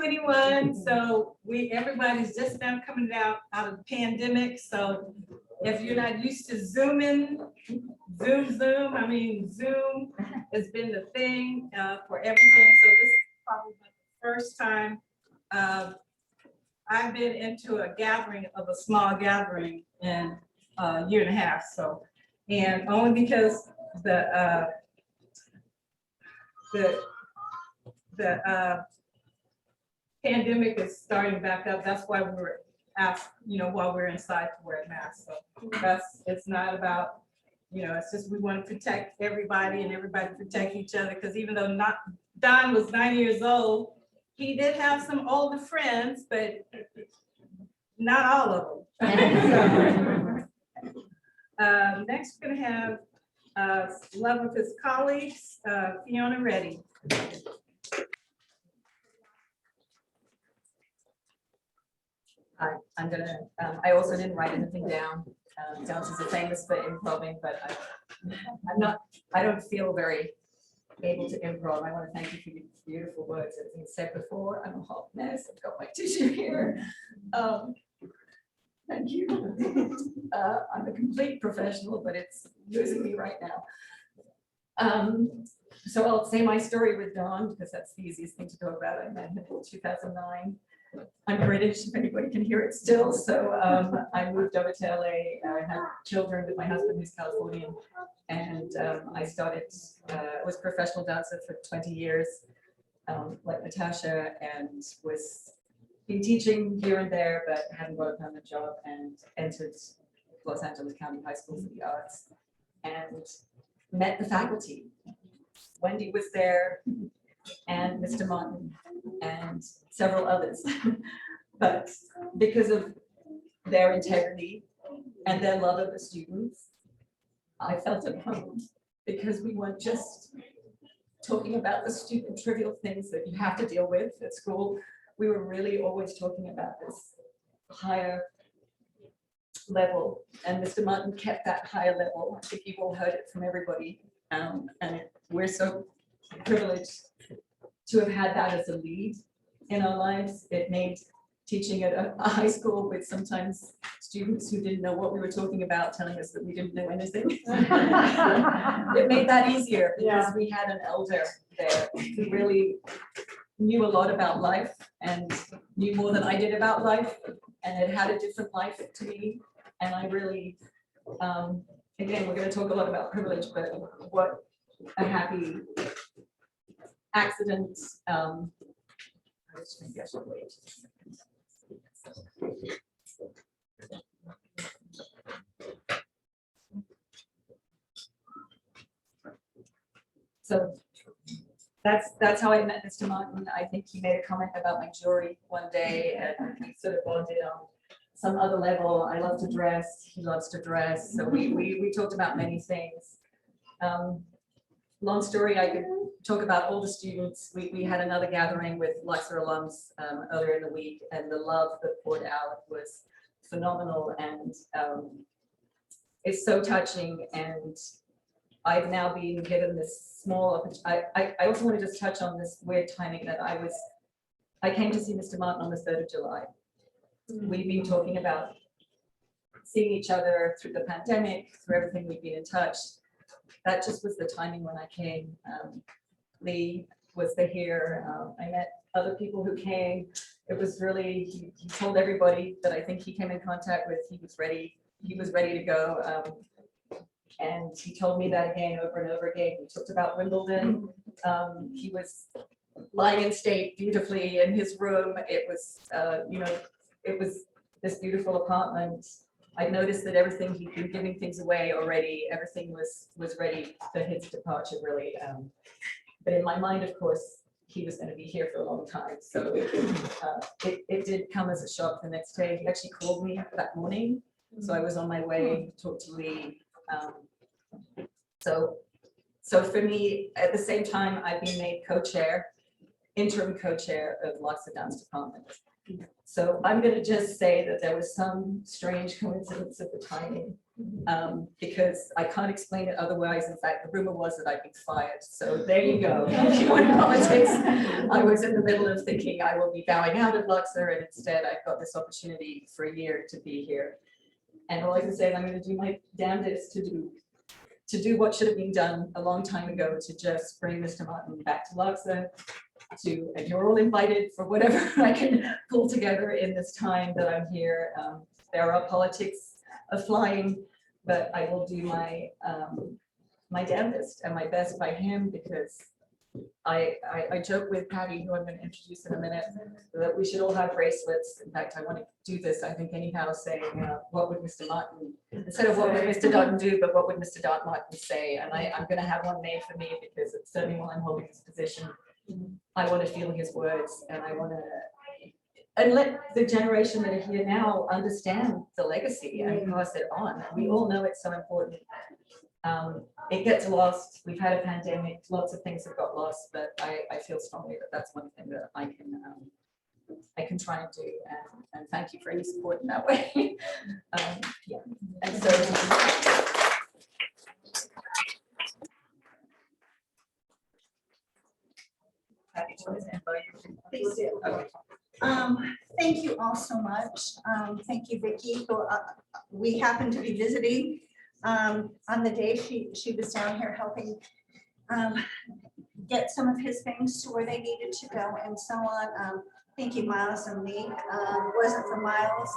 2021. So everybody's just now coming out of the pandemic. So if you're not used to Zoom, Zoom has been the thing for everything. So this is probably the first time I've been into a gathering of a small gathering in a year and a half. So, and only because the pandemic is starting back up. That's why we were asked, while we're inside to wear masks. So it's not about, it's just we want to protect everybody and everybody protect each other. Because even though Don was 90 years old, he did have some older friends, but not all of them. So, next, we're going to have one of his colleagues, Fiona Reddy. Hi, I'm gonna, I also didn't write anything down. Dancers are famous for improving, but I don't feel very able to improv. I want to thank you for your beautiful words that have been said before. I'm a hot mess. I've got my tissue here. Thank you. I'm a complete professional, but it's losing me right now. So I'll say my story with Dawn because that's the easiest thing to talk about. I met him in 2009. I'm British, if anybody can hear it still. So I moved over to LA. I had children with my husband, who's Californian. And I was a professional dancer for 20 years, like Natasha, and been teaching here and there, but hadn't got a permanent job and entered Los Angeles County High School for the Arts and met the faculty. Wendy was there and Mr. Martin and several others. But because of their integrity and their love of the students, I felt at home because we weren't just talking about the stupid trivial things that you have to deal with at school. We were really always talking about this higher level, and Mr. Martin kept that higher level. I think you've all heard it from everybody, and we're so privileged to have had that as a lead in our lives. It made teaching at a high school with sometimes students who didn't know what we were talking about telling us that we didn't know anything. It made that easier because we had an elder there who really knew a lot about life and knew more than I did about life, and it had a different life to me. And I really, again, we're going to talk a lot about privilege, but what a happy accident. Maybe I should wait. So that's how I met Mr. Martin. I think he made a comment about my jewelry one day, and we sort of bonded on some other level. I love to dress. He loves to dress. So we talked about many things. Long story, I could talk about all the students. We had another gathering with Luxor alums earlier in the week, and the love that poured out was phenomenal, and it's so touching. And I've now been given this small opportunity. I also want to just touch on this weird timing that I came to see Mr. Martin on the 3rd of July. We've been talking about seeing each other through the pandemic, through everything we've been in touch. That just was the timing when I came. Lee was here. I met other people who came. It was really, he told everybody that I think he came in contact with, he was ready to go. And he told me that again, over and over again. We talked about Wimbledon. He was lying in state beautifully in his room. It was, it was this beautiful apartment. I noticed that everything, he'd been giving things away already. Everything was ready for his departure, really. But in my mind, of course, he was going to be here for a long time. So it did come as a shock the next day. He actually called me that morning. So I was on my way to talk to Lee. So for me, at the same time, I've been made co-chair, interim co-chair of Luxor Dance Department. So I'm going to just say that there was some strange coincidence of the timing. because I can't explain it otherwise. In fact, the rumor was that I'd been fired. So there you go. If you want politics, I was in the middle of thinking I will be bowing out of Luxor, and instead I got this opportunity for a year to be here. And all I can say is I'm going to do my damnedest to do what should have been done a long time ago, to just bring Mr. Martin back to Luxor, and you're all invited for whatever I can pull together in this time that I'm here. There are politics of flying, but I will do my my damnedest and my best by him, because I joke with Patty, who I'm going to introduce in a minute, that we should all have bracelets. In fact, I want to do this, I think, anyhow, saying, what would Mr. Martin, instead of what would Mr. Dutton do, but what would Mr. Martin say? And I'm going to have one made for me, because it's certainly while I'm holding this position, I want to feel his words, and I want to, and let the generation that are here now understand the legacy and pass it on. We all know it's so important. It gets lost. We've had a pandemic. Lots of things have got lost, but I feel strongly that that's one thing that I can try and do. And thank you for any support in that way. Yeah. And so. Please do. Okay. Thank you all so much. Thank you, Vicki, who we happened to be visiting on the day she was down here helping get some of his things to where they needed to go and so on. Thank you, Miles and Lee. Wasn't for Miles,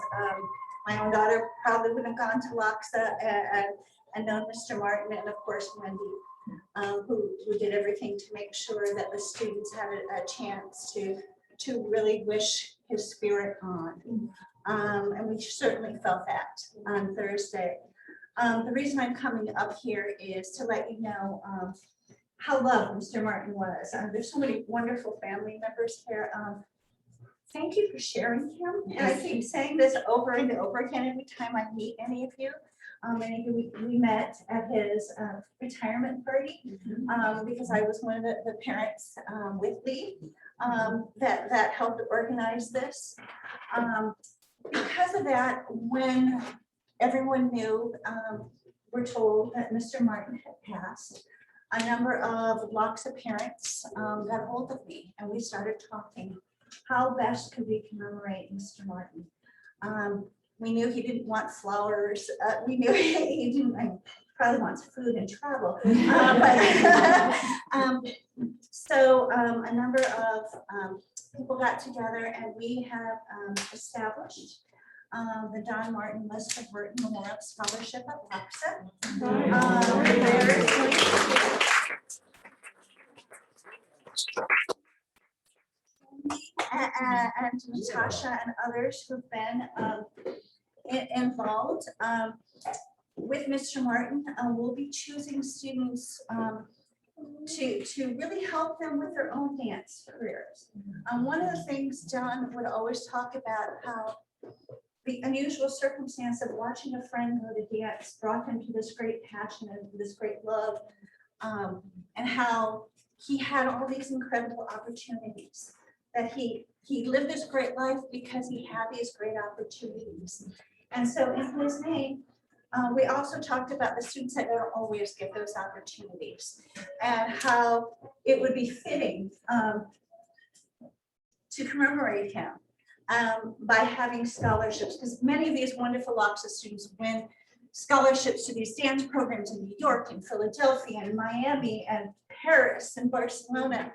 my own daughter probably would have gone to Loxa and known Mr. Martin, and of course Wendy, who did everything to make sure that the students had a chance to really wish his spirit on. And we certainly felt that on Thursday. The reason I'm coming up here is to let you know how loved Mr. Martin was. There's so many wonderful family members here. Thank you for sharing him. And I keep saying this over and over again every time I meet any of you. We met at his retirement party because I was one of the parents with Lee that helped organize this. Because of that, when everyone knew, we're told that Mr. Martin had passed, a number of Loxa parents got hold of me, and we started talking. How best could we commemorate Mr. Martin? We knew he didn't want flowers. We knew he didn't, probably wants food and travel. So a number of people got together, and we have established the Don Martin List of Burton Memorial Scholarship at Loxa. And Natasha and others who've been involved with Mr. Martin. We'll be choosing students to really help them with their own dance careers. One of the things Don would always talk about, how the unusual circumstance of watching a friend go to dance brought him to this great passion and this great love, and how he had all these incredible opportunities, that he lived this great life because he had these great opportunities. And so in his name, we also talked about the students that don't always get those opportunities, and how it would be fitting to commemorate him by having scholarships, because many of these wonderful Loxa students win scholarships to these dance programs in New York and Philadelphia and Miami and Paris and Barcelona,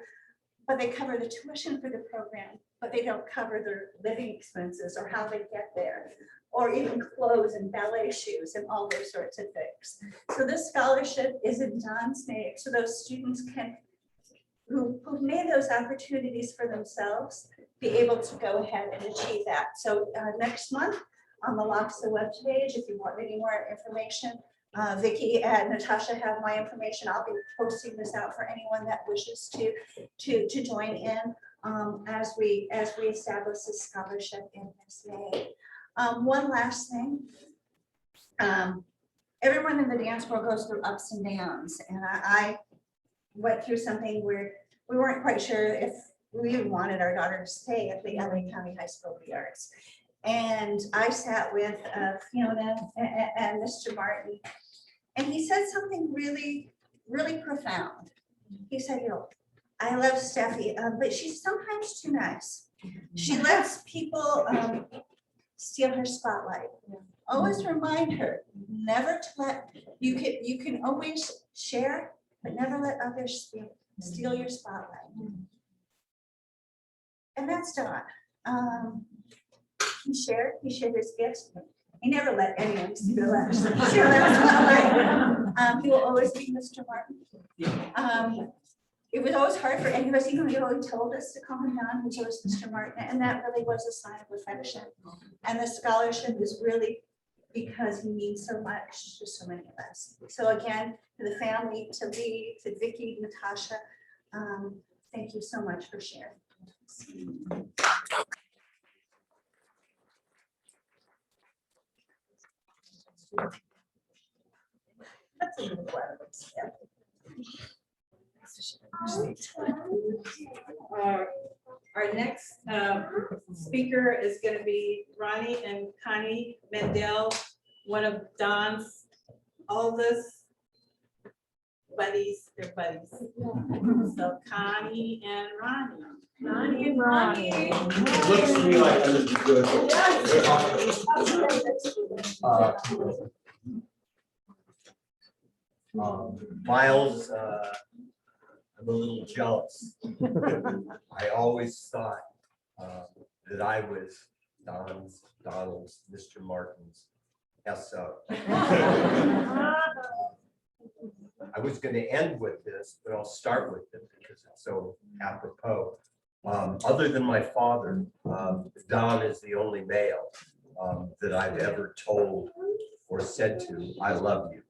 but they cover the tuition for the program, but they don't cover their living expenses or how they get there, or even clothes and ballet shoes and all those sorts of things. So this scholarship is in Don's name, so those students can, who've made those opportunities for themselves, be able to go ahead and achieve that. So next month on the Loxa webpage, if you want any more information, Vicki and Natasha have my information. I'll be posting this out for anyone that wishes to join in as we establish this scholarship in this May. One last thing. Everyone in the dance world goes through ups and downs, and I went through something where we weren't quite sure if we even wanted our daughter to stay at the LA County High School of the Arts. And I sat with Fiona and Mr. Martin. And he said something really, really profound. He said, you know, I love Steffi, but she's sometimes too nice. She lets people steal her spotlight. Always remind her never to let, you can always share, but never let others steal your spotlight. And that's Don. He shared his gifts. He never let anyone steal their spotlight. He will always be Mr. Martin. It was always hard for any of us, even though he told us to call him Don, he chose Mr. Martin, and that really was a sign of affection. And the scholarship is really because he means so much to so many of us. So again, to the family, to Lee, to Vicky, Natasha, thank you so much for sharing. That's a little clever. Our next speaker is going to be Ronnie and Connie Mendel, one of Don's oldest buddies. They're buddies. So Connie and Ronnie. Ronnie and Ronnie. It looks to me like this is good. Miles, I'm a little jealous. I always thought that I was Donald's, Mr. Martin's SO. I was going to end with this, but I'll start with it because it's so apropos. Other than my father, Don is the only male that I've ever told or said to, I love you.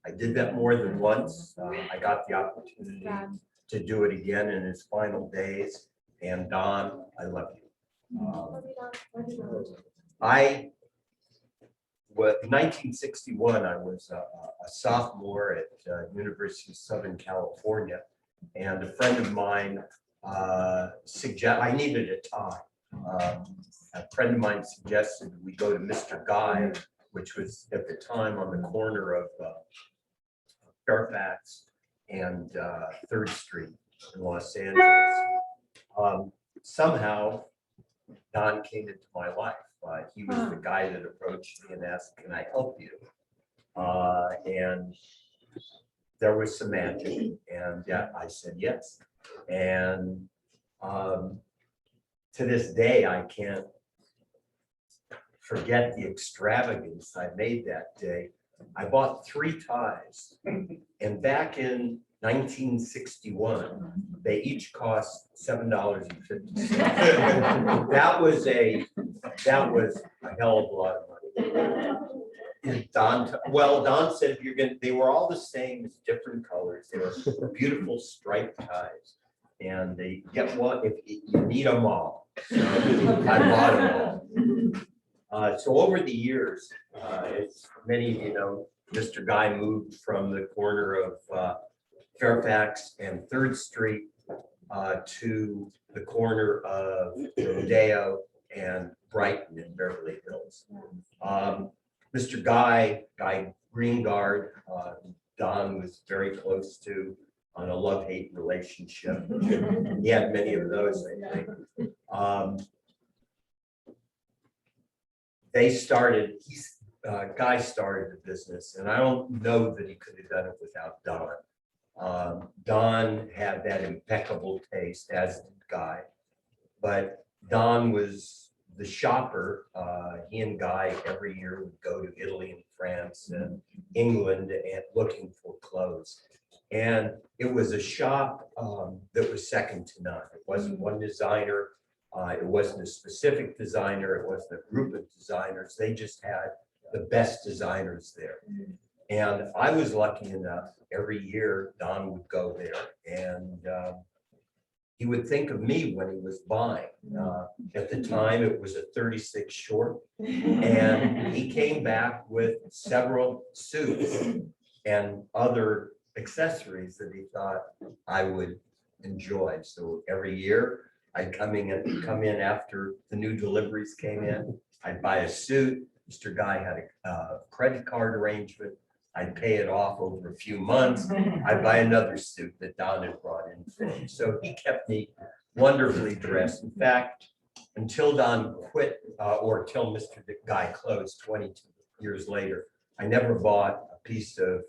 I did that more than once. I got the opportunity to do it again in his final days. And Don, I love you. In 1961, I was a sophomore at University of Southern California, and a friend of mine I needed a tie. A friend of mine suggested we go to Mr. Guy, which was at the time on the corner of Fairfax and 3rd Street in Los Angeles. Somehow, Don came into my life. He was the guy that approached me and asked, can I help you? And there was some magic, and yeah, I said yes. And to this day, I can't forget the extravagance I made that day. I bought 3 ties, and back in 1961, they each cost $7.50. That was a hell of a lot of money. Don said, if you're gonna, they were all the same, it's different colors. They were beautiful striped ties, and they get one if you need them all. So I bought them all. So over the years, as many of you know, Mr. Guy moved from the corner of Fairfax and 3rd Street to the corner of Rodeo and Brighton in Beverly Hills. Mr. Guy Greengard, Don was very close to on a love-hate relationship. He had many of those, I think. Guy started the business, and I don't know that he could have done it without Don. Don had that impeccable taste, as did Guy, but Don was the shopper. He and Guy every year would go to Italy and France and England and looking for clothes. And it was a shop that was second to none. It wasn't one designer. It wasn't a specific designer. It wasn't a group of designers. They just had the best designers there. And I was lucky enough, every year Don would go there, and he would think of me when he was buying. At the time, it was a 36 short, and he came back with several suits and other accessories that he thought I would enjoy. So every year I'd come in after the new deliveries came in. I'd buy a suit. Mr. Guy had a credit card arrangement. I'd pay it off over a few months. I'd buy another suit that Don had brought in for me. So he kept me wonderfully dressed. In fact, until Don quit, or till Mr. Guy closed 22 years later, I never bought a piece of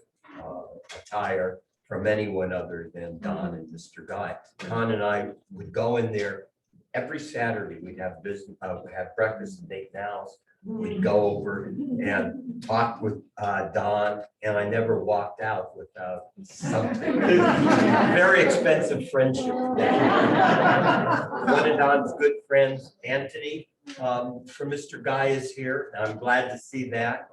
attire from anyone other than Don and Mr. Guy. Con and I would go in there every Saturday. We'd have business, have breakfast and Nate Now's. We'd go over and talk with Don, and I never walked out without something. Very expensive friendship. One of Don's good friends, Anthony, from Mr. Guy, is here. I'm glad to see that.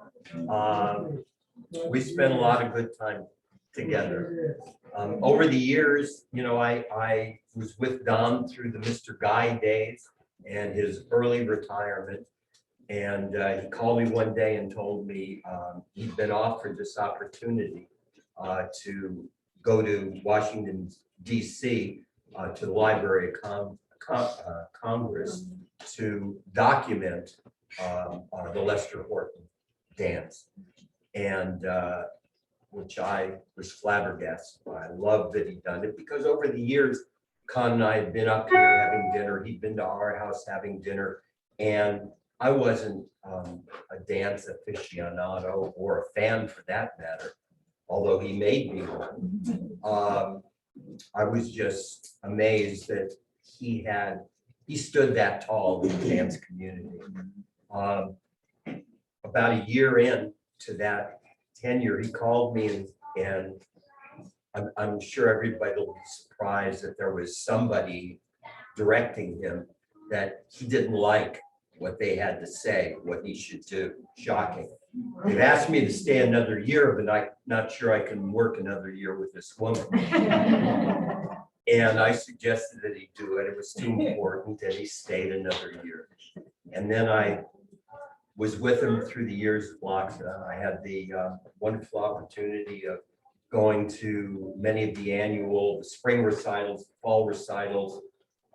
We spent a lot of good time together. Over the years, you know, I was with Don through the Mr. Guy days and his early retirement. And he called me one day and told me he'd been offered this opportunity to go to Washington, D.C. To the Library of Congress to document the Lester Horton dance. And which I was flabbergasted by. I love that he'd done it because over the years, Con and I had been up here having dinner. He'd been to our house having dinner. And I wasn't a dance aficionado or a fan for that matter, although he made me one. I was just amazed that he stood that tall in the dance community. About a year into that tenure, he called me and I'm sure everybody will be surprised that there was somebody directing him that he didn't like what they had to say, what he should do. Shocking. They've asked me to stay another year, but I'm not sure I can work another year with this woman. And I suggested that he do it. It was too important, and he stayed another year. And then I was with him through the years of Loxa. I had the wonderful opportunity of going to many of the annual spring recitals, fall recitals.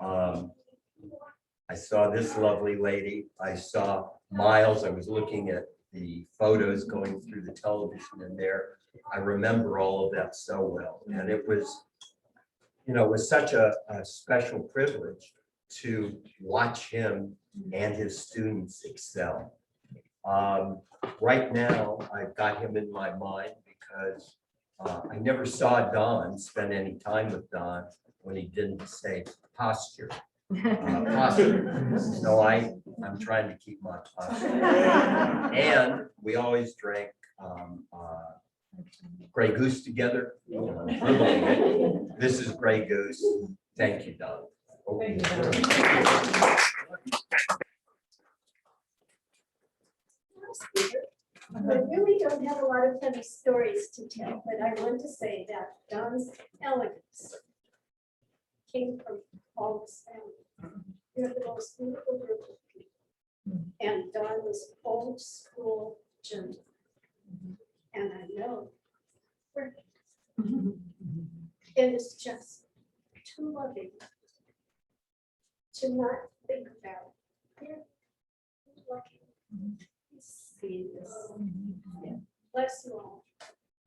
I saw this lovely lady. I saw Miles. I was looking at the photos going through the television in there. I remember all of that so well. And it was, you know, it was such a special privilege to watch him and his students excel. Right now, I've got him in my mind because I never saw Don spend any time with Don when he didn't say posture. So I'm trying to keep my posture. And we always drank Grey Goose together. This is Grey Goose. Thank you, Don. Thank you. I really don't have a lot of funny stories to tell, but I want to say that Don's elegance came from all his family. They're the most beautiful group of people. And Don was old school gentle. And I know perfect. It is just too loving to not think about it. You're lucky. See this. Yeah. Bless you all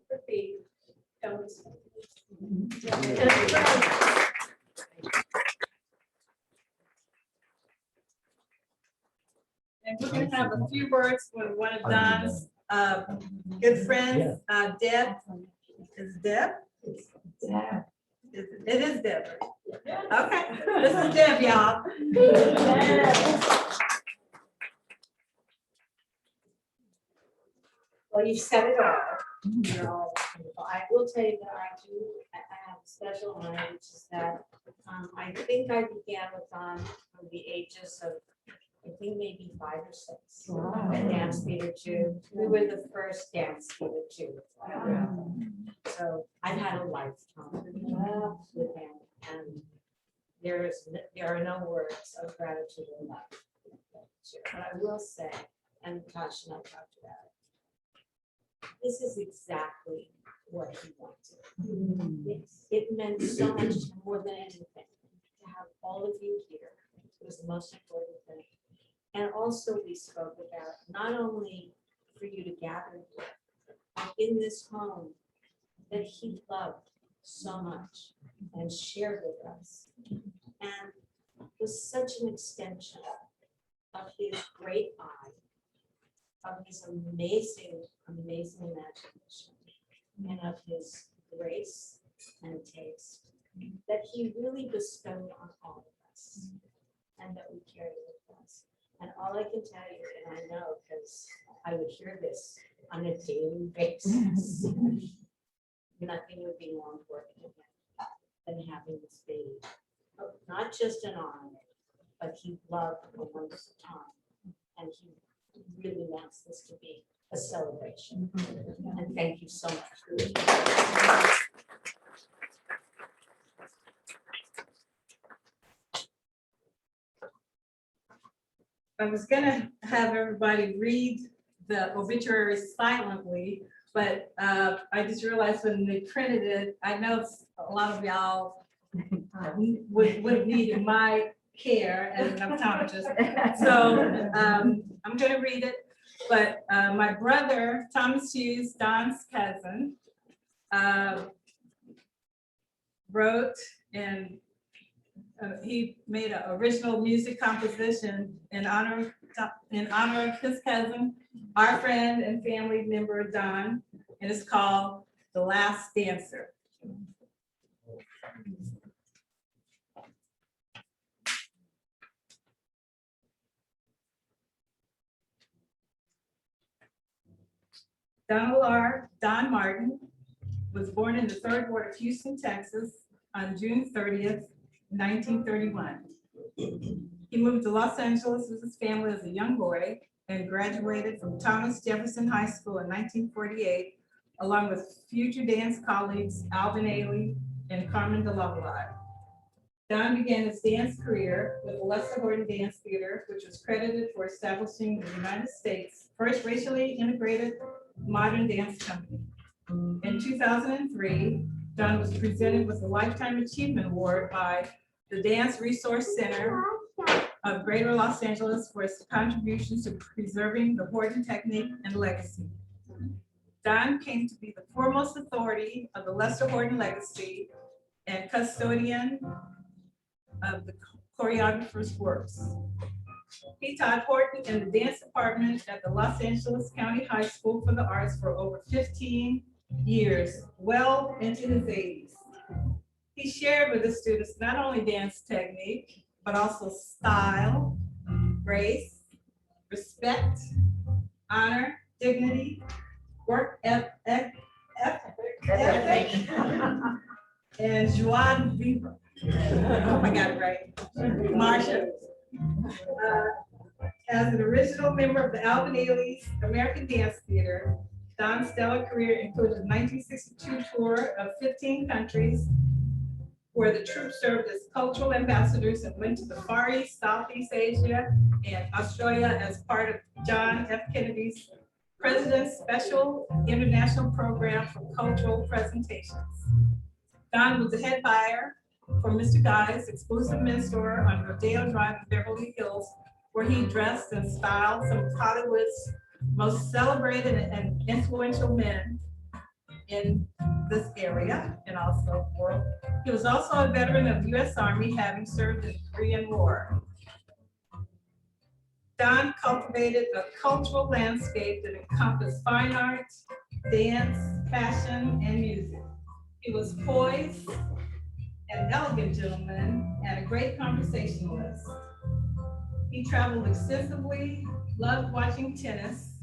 for being Don's. And we're gonna have a few words with one of Don's good friends, Deb. Is Deb? Yeah. It is Deb. Okay, this is Deb, y'all. Well, you said it all. You're all wonderful. I will tell you that I have a special honor, which is that I think I began with Don from the ages of, I think maybe 5 or 6. Wow. At Dance Theater 2. We were the first Dance Theater 2. So I've had a lifetime with him, and there are no words of gratitude or love. But I will say, and Tasha and I talked about it, this is exactly what he wanted. It meant so much more than anything to have all of you here also we spoke about not only for you to gather here, but in this home that he loved so much and shared with us, and was such an extension of his great eye, of his amazing, amazing imagination, and of his grace and taste that he really bestowed on all of us and that we carry with us. And all I can tell you, and I know because I would hear this on a daily basis, nothing would be more important to him than having this baby. Not just an honor, but he loved a wonderful time. And he really wants this to be a celebration. And thank you so much. I was gonna have everybody read the obituary silently, but I just realized when they printed it, I know a lot of y'all would need my care as an optometrist. So I'm gonna read it, but my brother, Thomas Hughes, Don's cousin, wrote and he made an original music composition in honor of his cousin, our friend and family member Don, and it's called "The Last Dancer." Don Martin was born in the 3rd Ward of Houston, Texas on June 30th, 1931. He moved to Los Angeles with his family as a young boy and graduated from Thomas Jefferson High School in 1948, along with future dance colleagues Alvin Ailey and Carmen de Lavalade. Don began his dance career with the Lester Horton Dance Theater, which was credited for establishing the United States' first racially integrated modern dance company. In 2003, Don was presented with the Lifetime Achievement Award by the Dance Resource Center of Greater Los Angeles for his contributions to preserving the Horton technique and legacy. Don came to be the foremost authority of the Lester Horton legacy and custodian of the choreographer's works. He taught Horton in the dance department at the Los Angeles County High School for the Arts for over 15 years, well into his 80s. He shared with the students not only dance technique, but also style, grace, respect, honor, dignity, work ethic, and joie de vivre. Oh my God, right. Marsha. As an original member of the Alvin Ailey's American Dance Theater, Don's stellar career included a 1962 tour of 15 countries, where the troupe served as cultural ambassadors and went to the Far East, Southeast Asia, and Australia as part of John F. Kennedy's President's Special International Program for Cultural Presentations. Don was the head buyer for Mr. Guy's exclusive men's store on Rodeo Drive in Beverly Hills, where he dressed and styled some of Hollywood's most celebrated and influential men in this area and also world. He was also a veteran of the U.S. Army, having served in the Korean War. Don cultivated a cultural landscape that encompassed fine arts, dance, fashion, and music. He was poised, an elegant gentleman, and a great conversationalist. He traveled extensively, loved watching tennis,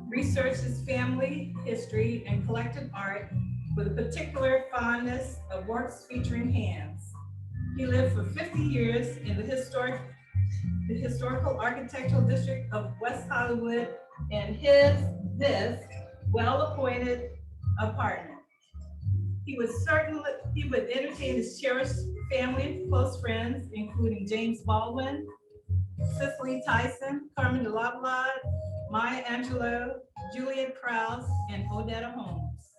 researched his family history, and collected art with a particular fondness of works featuring hands. He lived for 50 years in the historical architectural district of West Hollywood in this well-appointed apartment. He would entertain his cherished family and close friends, including James Baldwin, Cicely Tyson, Carmen de Lavalade, Maya Angelou, Juliet Krause, and Odetta Holmes.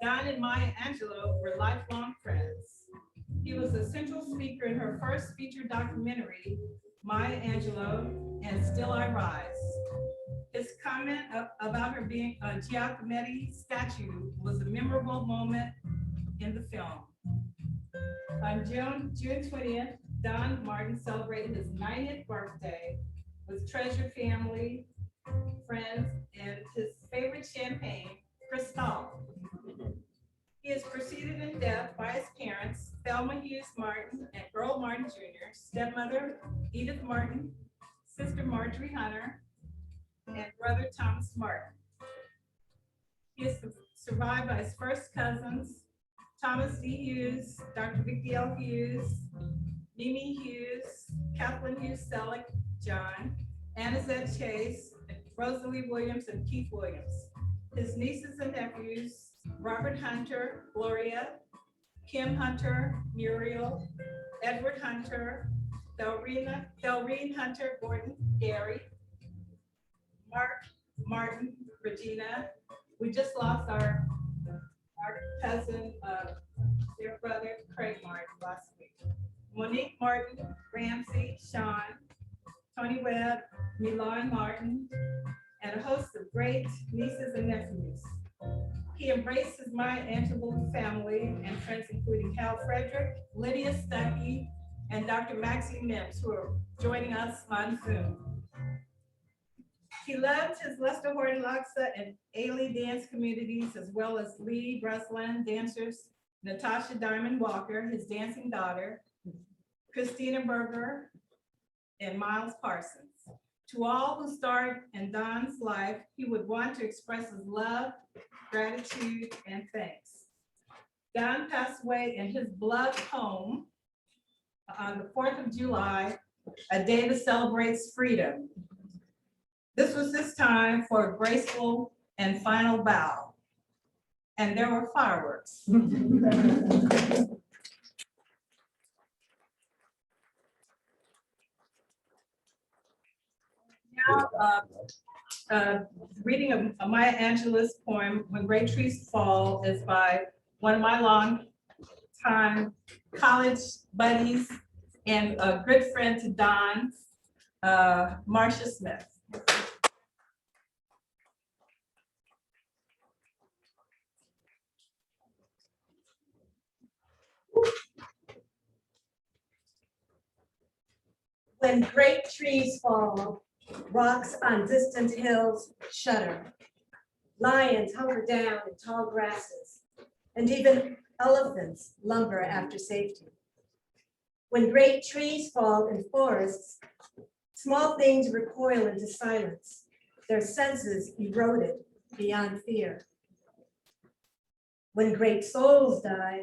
Don and Maya Angelou were lifelong friends. He was a central speaker in her first featured documentary, Maya Angelou, and Still I Rise. His comment about her being a Giacometti statue was a memorable moment in the film. On June 20th, Don Martin celebrated his 90th birthday with treasured family, friends, and his favorite champagne, Cristal. He is preceded in death by his parents, Thelma Hughes Martin and Earl Martin Jr., stepmother Edith Martin, sister Marjorie Hunter, and brother Thomas Martin. He is survived by his first cousins, Thomas D. Hughes, Dr. Vicky L. Hughes, Mimi Hughes, Kathleen Hughes Selleck, John, Anna Z. Chase, Rosalie Williams, and Keith Williams. His nieces and nephews, Robert Hunter, Gloria, Kim Hunter, Muriel, Edward Hunter, Delreen Hunter, Gordon, Gary, Mark, Martin, Regina. We just lost our cousin, their brother, Craig Martin, last week. Monique Martin, Ramsey, Sean, Tony Webb, Milan Martin, and a host of great nieces and nephews. He embraced his Maya Angelou family and friends, including Hal Frederick, Lydia Stuckey, and Dr. Maxine Mims, who are joining us on Zoom. He loved his Lester Horton Loxa and Ailey dance communities, as well as Lee Breslin dancers, Natasha Diamond Walker, his dancing daughter, Christina Berger, and Miles Parsons. To all who starred in Don's life, he would want to express his love, gratitude, and thanks. Don passed away in his beloved home on the 4th of July, a day that celebrates freedom. This was his time for a graceful and final bow, and there were fireworks. Now, reading a Maya Angelou's poem, When Great Trees Fall, is by one of my long-time college buddies and a good friend to Don, Marcia Smith. When great trees fall, rocks on distant hills shudder. Lions hunker down in tall grasses, and even elephants lumber after safety. When great trees fall in forests, small things recoil into silence, their senses eroded beyond fear. When great souls die,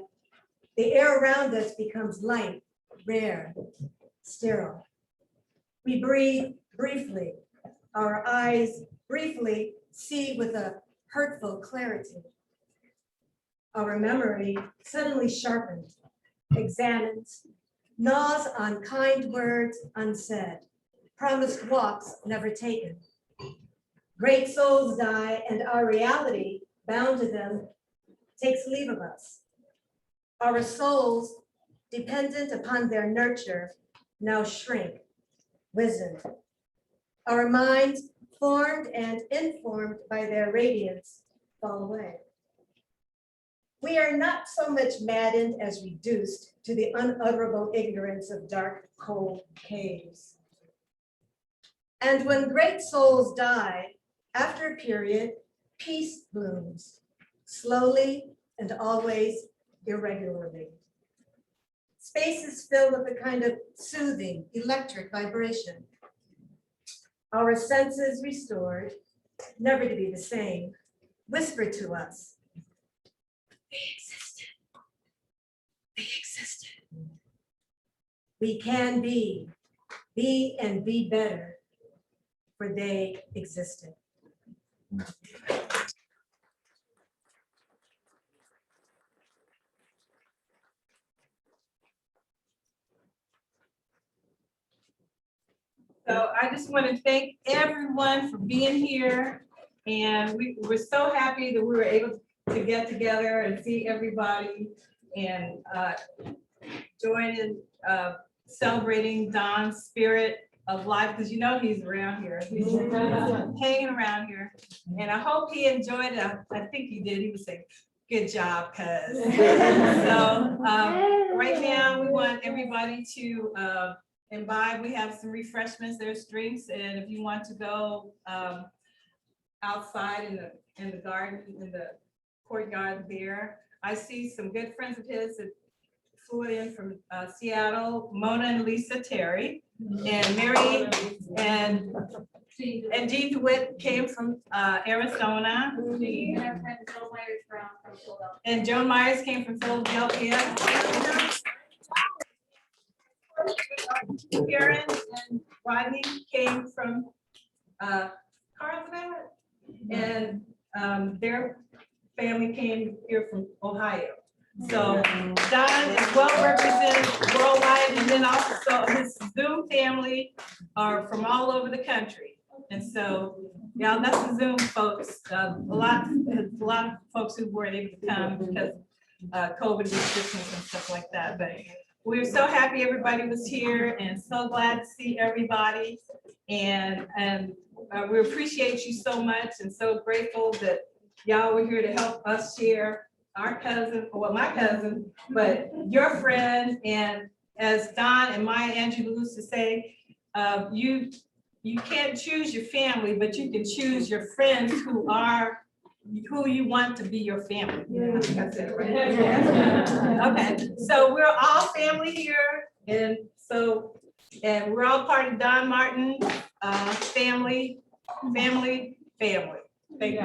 the air around us becomes light, rare, sterile. We breathe briefly, our eyes briefly see with a hurtful clarity. Our memory suddenly sharpened, examines, gnaws on kind words unsaid, promised walks never taken. Great souls die, and our reality, bound to them, takes leave of us. Our souls, dependent upon their nurture, now shrink, wizened. Our minds, formed and informed by their radiance, fall away. We are not so much maddened as reduced to the unutterable ignorance of dark, cold caves. And when great souls die, after a period, peace blooms, slowly and always irregularly. Space is filled with a kind of soothing, electric vibration. Our senses restored, never to be the same, whisper to us, they existed. They existed. We can be and be better, for they existed. So I just want to thank everyone for being here. And we're so happy that we were able to get together and see everybody and join in celebrating Don's spirit of life, because you know he's around here. He's hanging around here. And I hope he enjoyed it. I think he did. He was saying, good job, cuz. So right now, we want everybody to imbibe. We have some refreshments, there's drinks, and if you want to go outside in the garden, in the courtyard there. I see some good friends of his that flew in from Seattle, Mona and Lisa Terry, and Mary and Jean DeWitt came from Arizona. And Joan Myers came from Philadelphia. Karen and Rodney came from Carlsbad, and their family came here from Ohio. So Don is well represented worldwide, and then also his Zoom family are from all over the country. And so, yeah, that's the Zoom folks. A lot of folks who weren't able to come because COVID restrictions and stuff like that. But we're so happy everybody was here and so glad to see everybody. And we appreciate you so much and so grateful that y'all were here to help us share our cousin, well, my cousin, but your friend. And as Don and Maya Angelou used to say, you can't choose your family, but you can choose your friends who you want to be your family. I think I said it right. Okay, so we're all family here, and we're all part of Don Martin family. Thank you.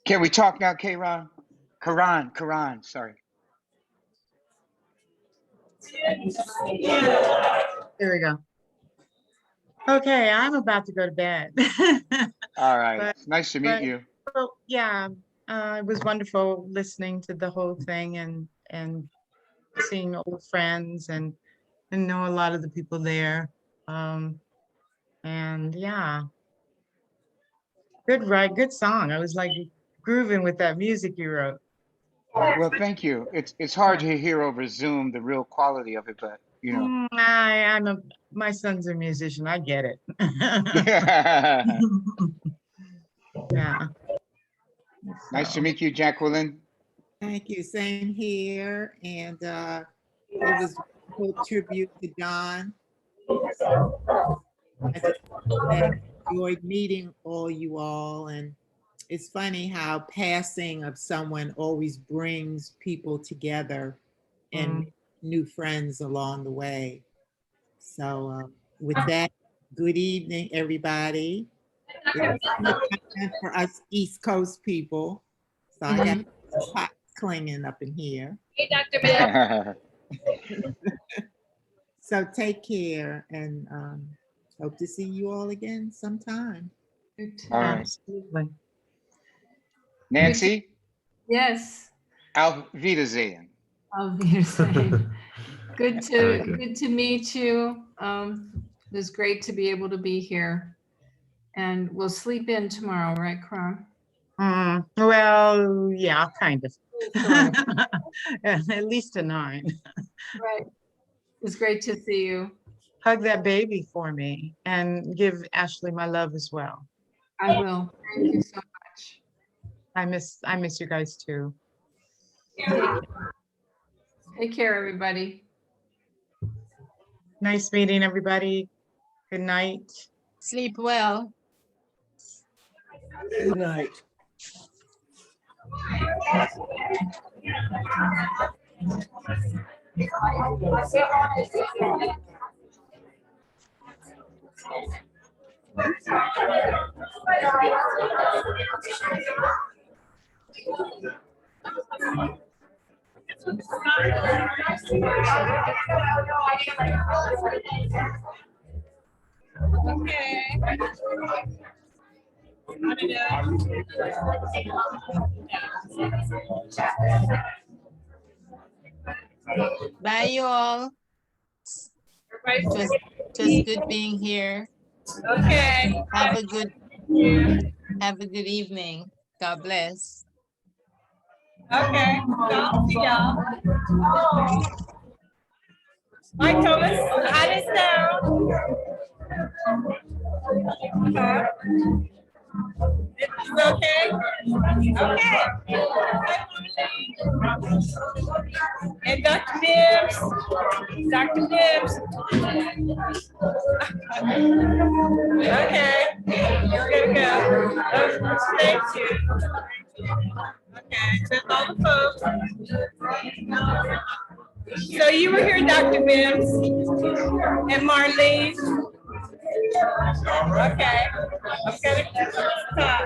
Can we talk now, Karan? Karan, sorry. There we go. Okay, I'm about to go to bed. All right, But- nice to meet you. Well, yeah, it was wonderful listening to the whole thing and seeing old friends and know a lot of the people there. And yeah, good song. I was like grooving with that music you wrote. Well, thank you. It's hard to hear over Zoom the real quality of it, but you know. My son's a musician. I get it. Yeah. Nice to So, meet you, Jacqueline. Thank you. Same here. And it was a whole tribute to Don. I enjoyed meeting all you all. And it's funny how passing of someone always brings people together and new friends along the way. So with that, good evening, everybody. It's time for us East Coast people. So I got hot clinging up in here. Hey, Dr. Matt. So take care and hope to see you all again sometime. All right. absolutely. Nancy, Yes. auf Wiedersehen. Auf Wiedersehen. Good to meet you. It was great to be able to be here. And we'll sleep in tomorrow, right, Karan? Well, yeah, kind of. Sure. At least a 9. Right. It's great to see you. Hug that baby for me and give Ashley my love as well. I will. Thank you so much. I miss you guys too. Take care, everybody. Nice meeting everybody. Good night. Sleep well. Good night. Okay. Bye, you all. Just good being here. Okay. Have a good evening. God bless. Okay. I'll see y'all. Hi, Thomas. Hi, this Sarah. This is okay? Okay. And Dr. Bibbs. Dr. Bibbs. Okay. You're gonna go. Thank you. Okay, that's all the folks. So you were here, Dr. Bibbs and Marlene. Okay. I'm gonna stop.